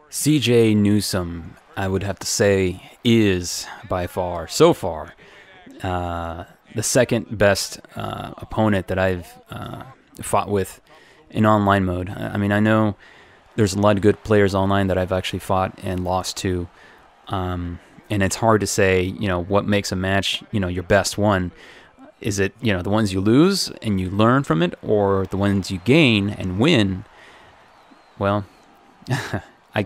CJ Newsome, I would have to say, is by far, so far, the second best opponent that I've fought with in online mode. I mean, I know there's a lot of good players online that I've actually fought and lost to, and it's hard to say, you know, what makes a match, you know, your best one. Is it, you know, the ones you lose and you learn from it, or the ones you gain and win? Well, I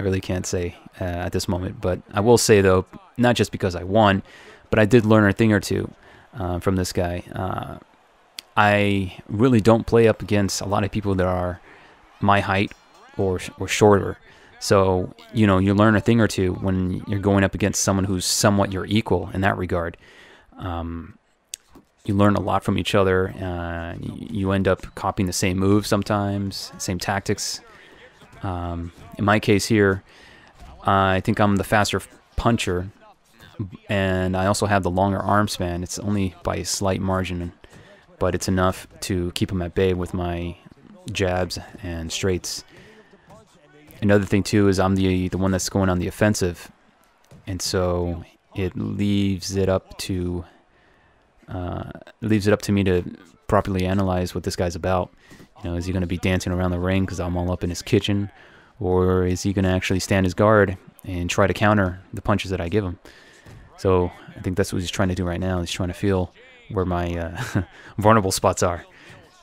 really can't say at this moment, but I will say, though, not just because I won, but I did learn a thing or two from this guy. I really don't play up against a lot of people that are my height or shorter. So, you know, you learn a thing or two when you're going up against someone who's somewhat your equal in that regard. You learn a lot from each other. You end up copying the same moves sometimes, same tactics. In my case here, I think I'm the faster puncher, and I also have the longer arm span. It's only by a slight margin, but it's enough to keep him at bay with my jabs and straights. Another thing too is I'm the one that's going on the offensive, and so it leaves it up to me to properly analyze what this guy's about. You know, is he going to be dancing around the ring because I'm all up in his kitchen, or is he going to actually stand his guard and try to counter the punches that I give him? So I think that's what he's trying to do right now. He's trying to feel where my vulnerable spots are.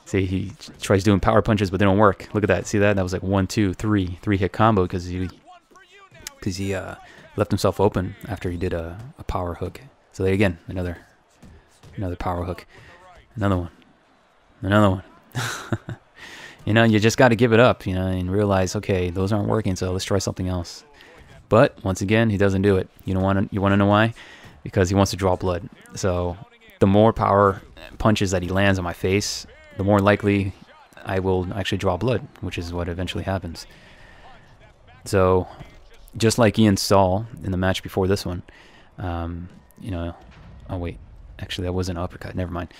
See, he tries doing power punches, but they don't work. Look at that. See that? That was like 1, 2, 3 hit combo because he left himself open after he did a power hook. So there again, another power hook, another one. You know, you just got to give it up, you know, and realize, okay, those aren't working, so let's try something else. But once again, he doesn't do it. You want to know why? Because he wants to draw blood. So the more power punches that he lands on my face, the more likely I will actually draw blood, which is what eventually happens. So just like Ian Stahl in the match before this one, you know, oh wait, actually that was an uppercut, never mind.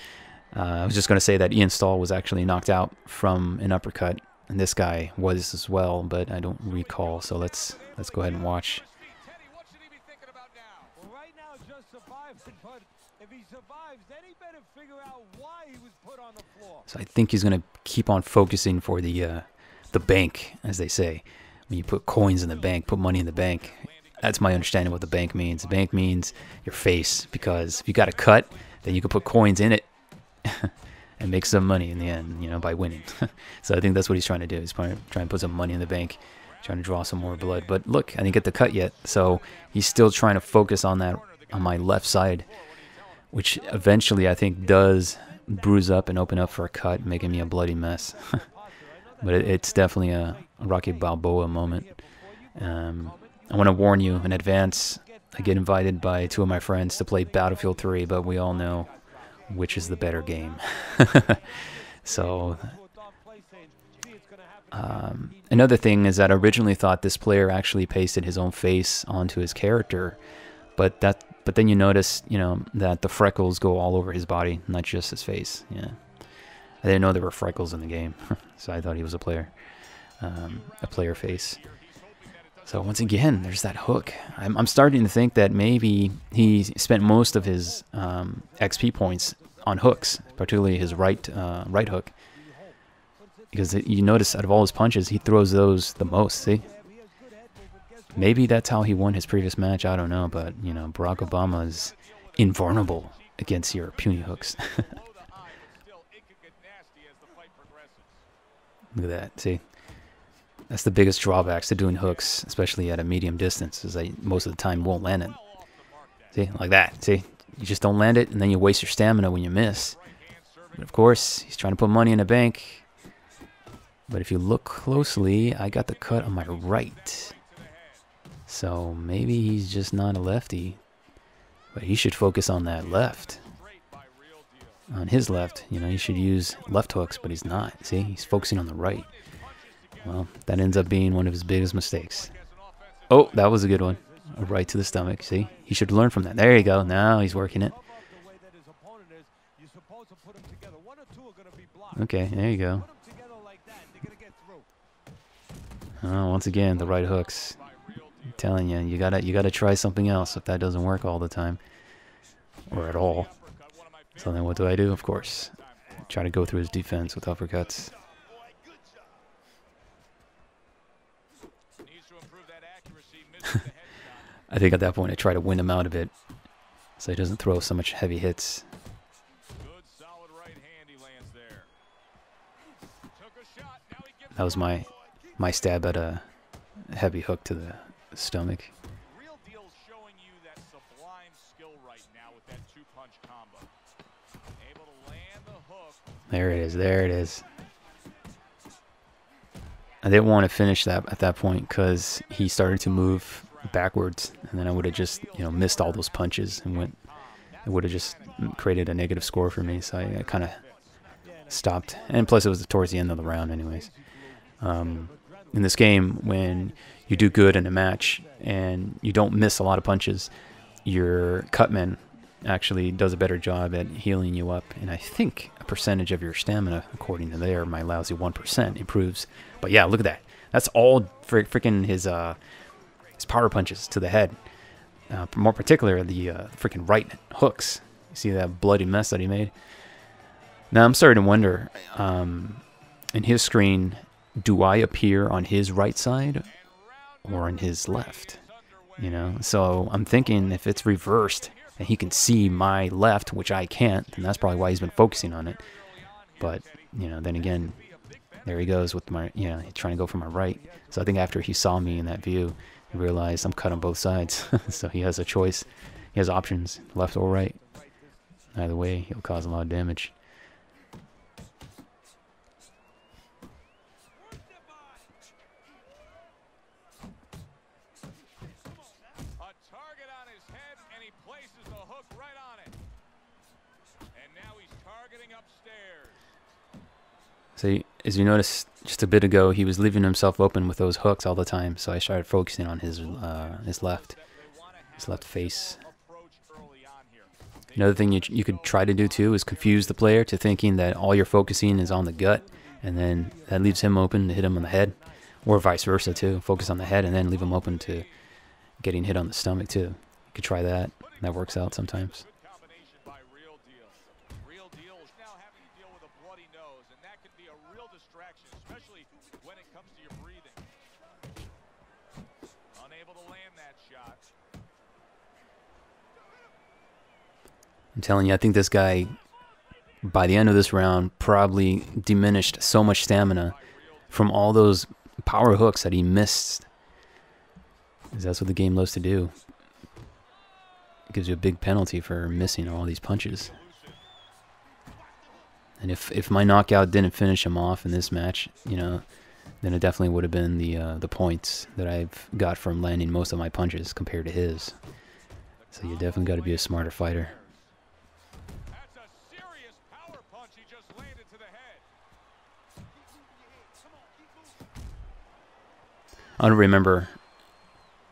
I was just going to say that Ian Stahl was actually knocked out from an uppercut, and this guy was as well, but I don't recall. So let's go ahead and watch. So I think he's going to keep on focusing for the bank, as they say. When you put coins in the bank, put money in the bank. That's my understanding of what the bank means. The bank means your face, because if you got a cut, then you can put coins in it and make some money in the end, you know, by winning. So I think that's what he's trying to do. He's trying to put some money in the bank, trying to draw some more blood. But look, I didn't get the cut yet. So he's still trying to focus on that, on my left side, which eventually I think does bruise up and open up for a cut, making me a bloody mess. But it's definitely a Rocky Balboa moment. I want to warn you in advance, I get invited by 2 of my friends to play Battlefield 3, but we all know which is the better game. So another thing is that I originally thought this player actually pasted his own face onto his character, but then you notice, you know, that the freckles go all over his body, not just his face. Yeah, I didn't know there were freckles in the game, so I thought he was a player face. So once again, there's that hook. I'm starting to think that maybe he spent most of his XP points on hooks, particularly his right hook, because you notice out of all his punches, he throws those the most. See, maybe that's how he won his previous match. I don't know, but you know, Barack Obama is invulnerable against your puny hooks. Look at that. See. That's the biggest drawbacks to doing hooks, especially at a medium distance, is that most of the time won't land it. See, like that. See, you just don't land it, and then you waste your stamina when you miss. But of course, he's trying to put money in the bank. But if you look closely, I got the cut on my right. So maybe he's just not a lefty, but he should focus on that left. On his left, you know, he should use left hooks, but he's not. See, he's focusing on the right. Well, that ends up being one of his biggest mistakes. Oh, that was a good one. A right to the stomach. See? He should learn from that. There you go. Now he's working it. Okay, there you go. Oh, once again, the right hooks. I'm telling you, you gotta try something else if that doesn't work all the time, or at all. So then what do I do? Of course, try to go through his defense with uppercuts. I think at that point I try to win him out a bit, so he doesn't throw so much heavy hits. That was my stab at a heavy hook to the stomach. There it is. There it is. I didn't want to finish that at that point because he started to move backwards, and then I would have just, you know, missed all those punches and went. It would have just created a negative score for me, so I kind of stopped. And plus, it was towards the end of the round, anyways. In this game, when you do good in a match and you don't miss a lot of punches, your cutman actually does a better job at healing you up, and I think a percentage of your stamina, according to my lousy 1%, improves. But yeah, look at that. That's all freaking his power punches to the head. More particular, the freaking right hooks. You see that bloody mess that he made? Now I'm starting to wonder, in his screen, do I appear on his right side or on his left? You know, so I'm thinking if it's reversed and he can see my left, which I can't, then that's probably why he's been focusing on it. But, you know, then again, there he goes with my, you know, trying to go for my right. So I think after he saw me in that view, he realized I'm cut on both sides. So he has a choice. He has options, left or right. Either way, he'll cause a lot of damage. So as you noticed just a bit ago, he was leaving himself open with those hooks all the time. So I started focusing on his left face. Another thing you could try to do too is confuse the player to thinking that all you're focusing is on the gut, and then that leaves him open to hit him on the head, or vice versa too. Focus on the head and then leave him open to getting hit on the stomach too. You could try that. That works out sometimes. I'm telling you, I think this guy, by the end of this round, probably diminished so much stamina from all those power hooks that he missed. Because that's what the game loves to do. It gives you a big penalty for missing all these punches. And if my knockout didn't finish him off in this match, you know, then it definitely would have been the points that I've got from landing most of my punches compared to his. So you definitely got to be a smarter fighter. I don't remember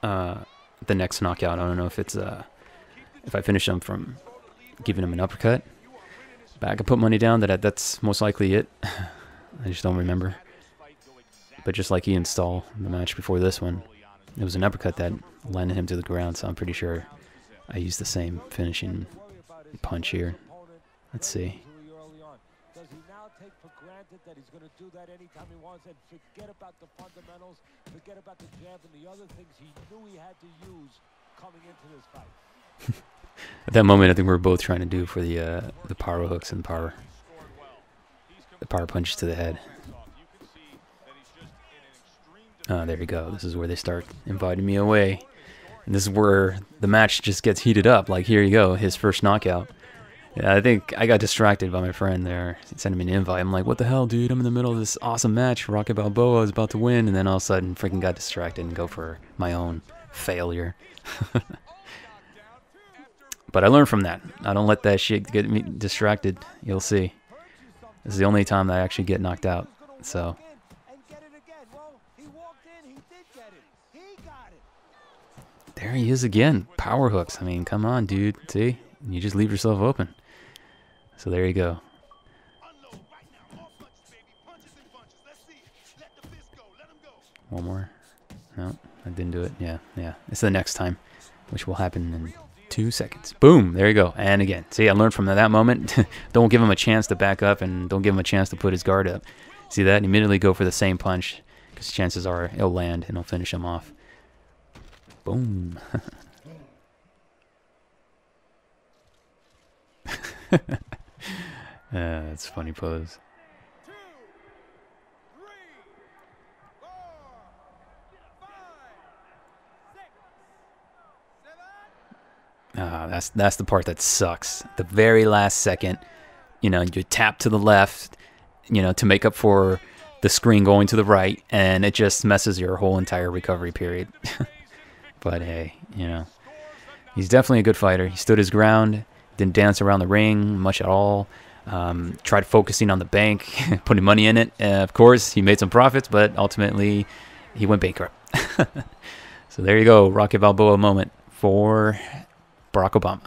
the next knockout. I don't know if it's if I finish him from giving him an uppercut. But I could put money down that that's most likely it. I just don't remember. But just like Ian Stahl in the match before this one, it was an uppercut that landed him to the ground. So I'm pretty sure I used the same finishing punch here. Let's see. That he's going to do that anytime he wants and forget about the fundamentals, forget about the jab and the other things he knew he had to use coming into this fight. At that moment, I think we were both trying to do for the power hooks and the power punches to the head. There you go. This is where they start inviting me away. And this is where the match just gets heated up. Like, here you go, his first knockout. Yeah, I think I got distracted by my friend there. He sent me an invite. I'm like, what the hell, dude? I'm in the middle of this awesome match. Rocky Balboa is about to win. And then all of a sudden, freaking got distracted and go for my own failure. But I learned from that. I don't let that shit get me distracted. You'll see. This is the only time that I actually get knocked out. So. There he is again. Power hooks. I mean, come on, dude. See? You just leave yourself open. So there you go. One more. No, I didn't do it. Yeah, yeah. It's the next time, which will happen in 2 seconds. Boom. There you go. And again, see, I learned from that moment. Don't give him a chance to back up, and don't give him a chance to put his guard up. See that? Immediately go for the same punch, because chances are it'll land and it'll finish him off. Boom. That's a funny pose. That's the part that sucks. The very last second, you know, you tap to the left, you know, to make up for the screen going to the right, and it just messes your whole entire recovery period. But hey, you know, he's definitely a good fighter. He stood his ground, didn't dance around the ring much at all. Tried focusing on the bank, putting money in it. Of course, he made some profits, but ultimately he went bankrupt. So there you go, Rocky Balboa moment for Barack Obama.